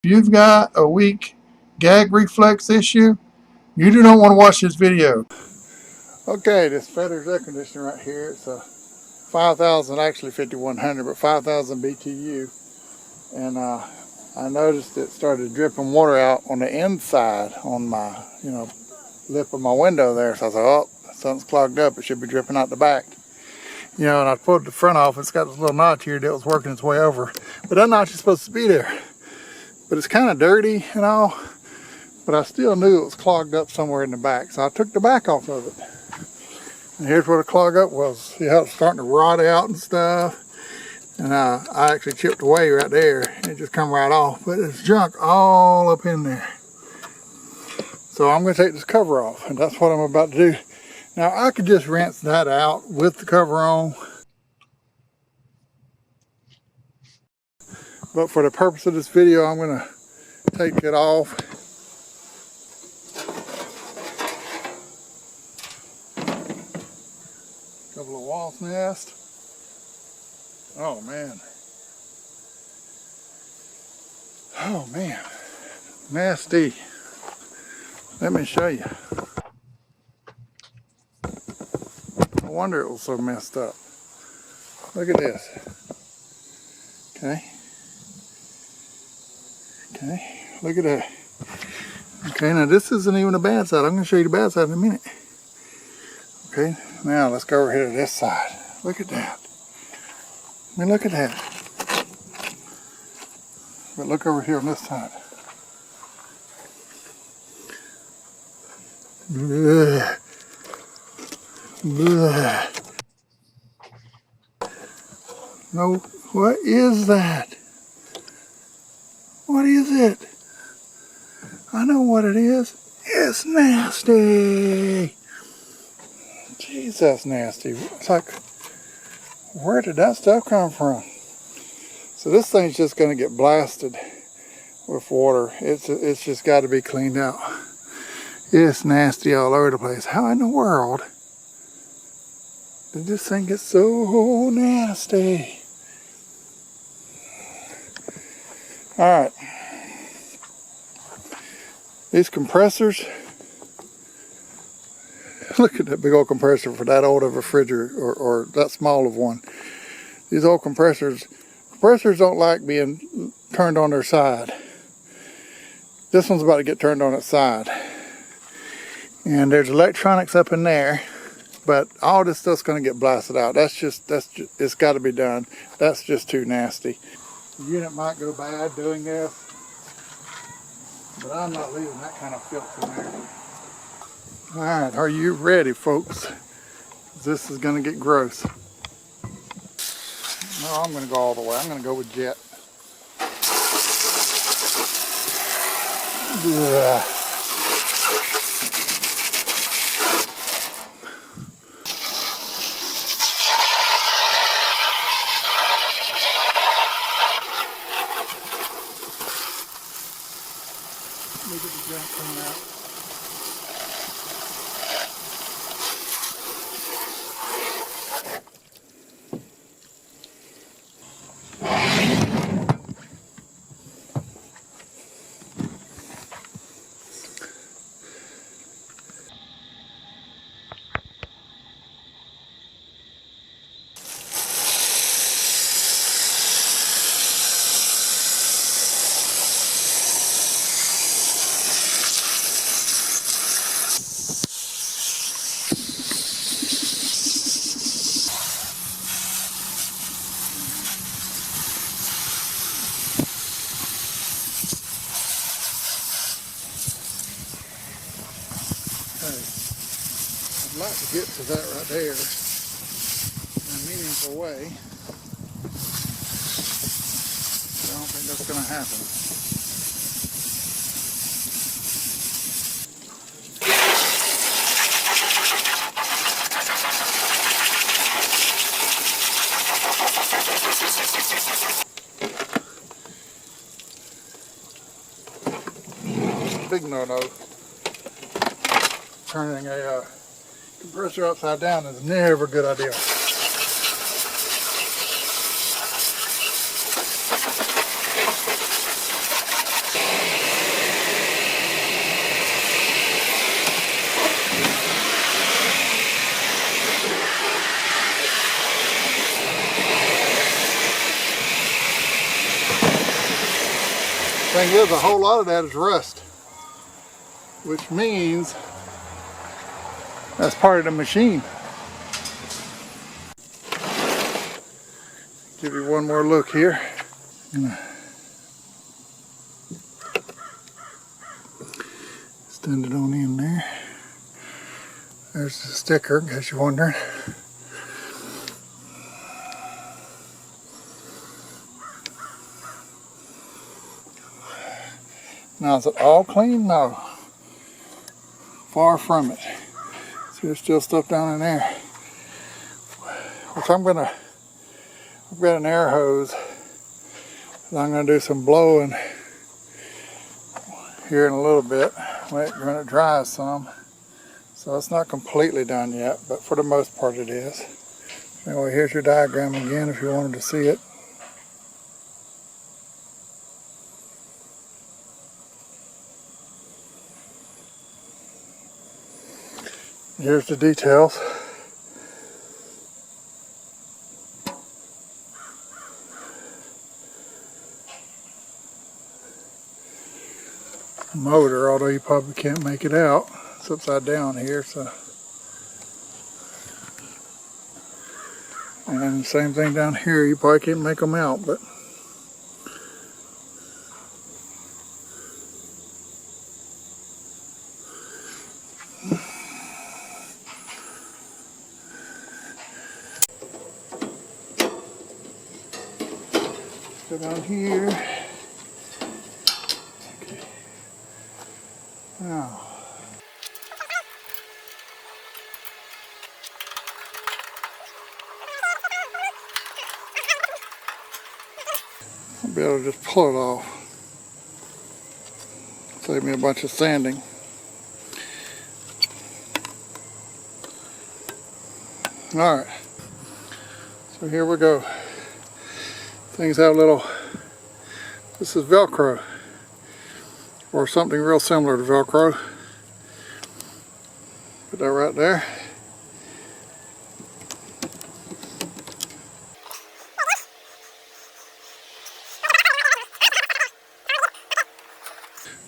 If you've got a weak gag reflex issue, you do not want to watch this video. Okay, this Feathers air conditioner right here, it's a 5,000, actually 5,100, but 5,000 BTU. And I noticed it started dripping water out on the inside on my, lip of my window there. So I thought, oh, something's clogged up. It should be dripping out the back. And I pulled the front off. It's got this little notch here that was working its way over. But that notch is supposed to be there. But it's kind of dirty and all. But I still knew it was clogged up somewhere in the back. So I took the back off of it. And here's where the clog up was. See how it's starting to rot out and stuff. And I actually chipped away right there. It just come right off. But there's junk all up in there. So I'm going to take this cover off. And that's what I'm about to do. Now I could just rinse that out with the cover on. But for the purpose of this video, I'm going to take it off. Couple of wasp nests. Oh man. Oh man. Nasty. Let me show you. No wonder it was so messed up. Look at this. Okay. Okay. Look at that. Okay, now this isn't even the bad side. I'm going to show you the bad side in a minute. Okay, now let's go over here to this side. Look at that. I mean, look at that. But look over here on this side. Ugh. Ugh. No, what is that? What is it? I know what it is. It's nasty. Jeez, that's nasty. It's like, where did that stuff come from? So this thing's just going to get blasted with water. It's just got to be cleaned out. It's nasty all over the place. How in the world did this thing get so nasty? All right. These compressors. Look at that big old compressor for that old of a refrigerator or that small of one. These old compressors don't like being turned on their side. This one's about to get turned on its side. And there's electronics up in there, but all this stuff's going to get blasted out. It's got to be done. That's just too nasty. The unit might go bad doing this, but I'm not leaving that kind of filth in there. Alright, are you ready, folks? This is going to get gross. No, I'm going to go all the way. I'm going to go with jet. Ugh. Look at the junk coming out. I'd like to get to that right there in a meaningful way. But I don't think that's going to happen. Big no-no. Turning a compressor upside down is never a good idea. Thing is, a whole lot of that is rust, which means that's part of the machine. Give you one more look here. Extend it on in there. There's the sticker, in case you're wondering. Now, is it all clean? No. Far from it. See, there's still stuff down in there. Which I've got an air hose. I'm going to do some blowing here in a little bit when it dries some. So it's not completely done yet, but for the most part it is. Anyway, here's your diagram again if you wanted to see it. Here's the details. Motor, although you probably can't make it out. It's upside down here, so. And same thing down here, you probably can't make them out, but. Go down here. Okay. Now. I'll be able to just pull it off. Save me a bunch of sanding. Alright. So here we go. Things have a little, this is Velcro, or something real similar to Velcro. Put that right there.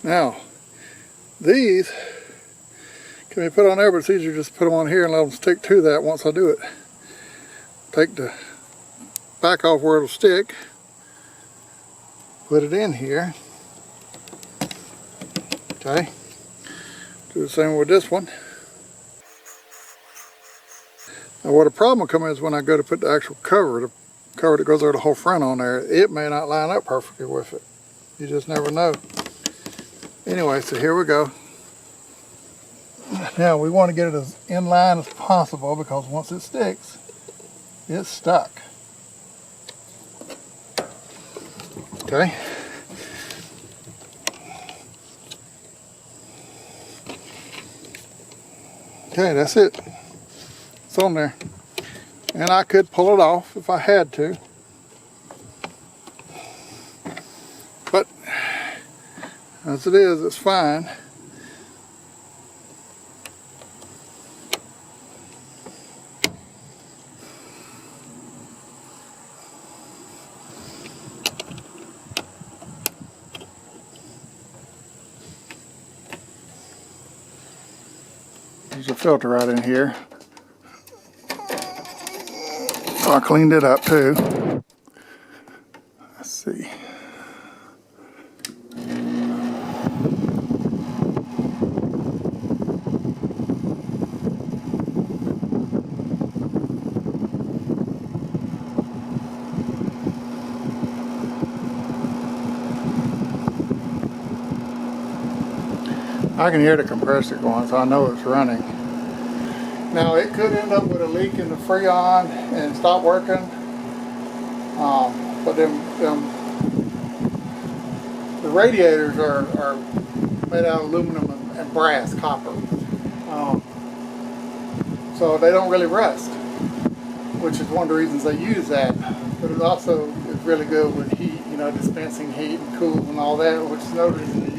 Now, these can be put on there, but it's easier just to put them on here and let them stick to that once I do it. Take the back off where it'll stick, put it in here. Okay, do the same with this one. Now where the problem will come in is when I go to put the actual cover, the cover that goes over the whole front on there, it may not line up perfectly with it. You just never know. Anyway, so here we go. Now we want to get it as in line as possible because once it sticks, it's stuck. Okay. Okay, that's it. It's on there. And I could pull it off if I had to. But as it is, it's fine. There's a filter right in here. So I cleaned it up too. Let's see. I can hear the compressor going, so I know it's running. Now it could end up with a leak in the Freon and stop working, but the radiators are made out of aluminum and brass, copper, so they don't really rust, which is one of the reasons they use that. But it also is really good with heat, you know, dispensing heat and cools and all that, which is no reason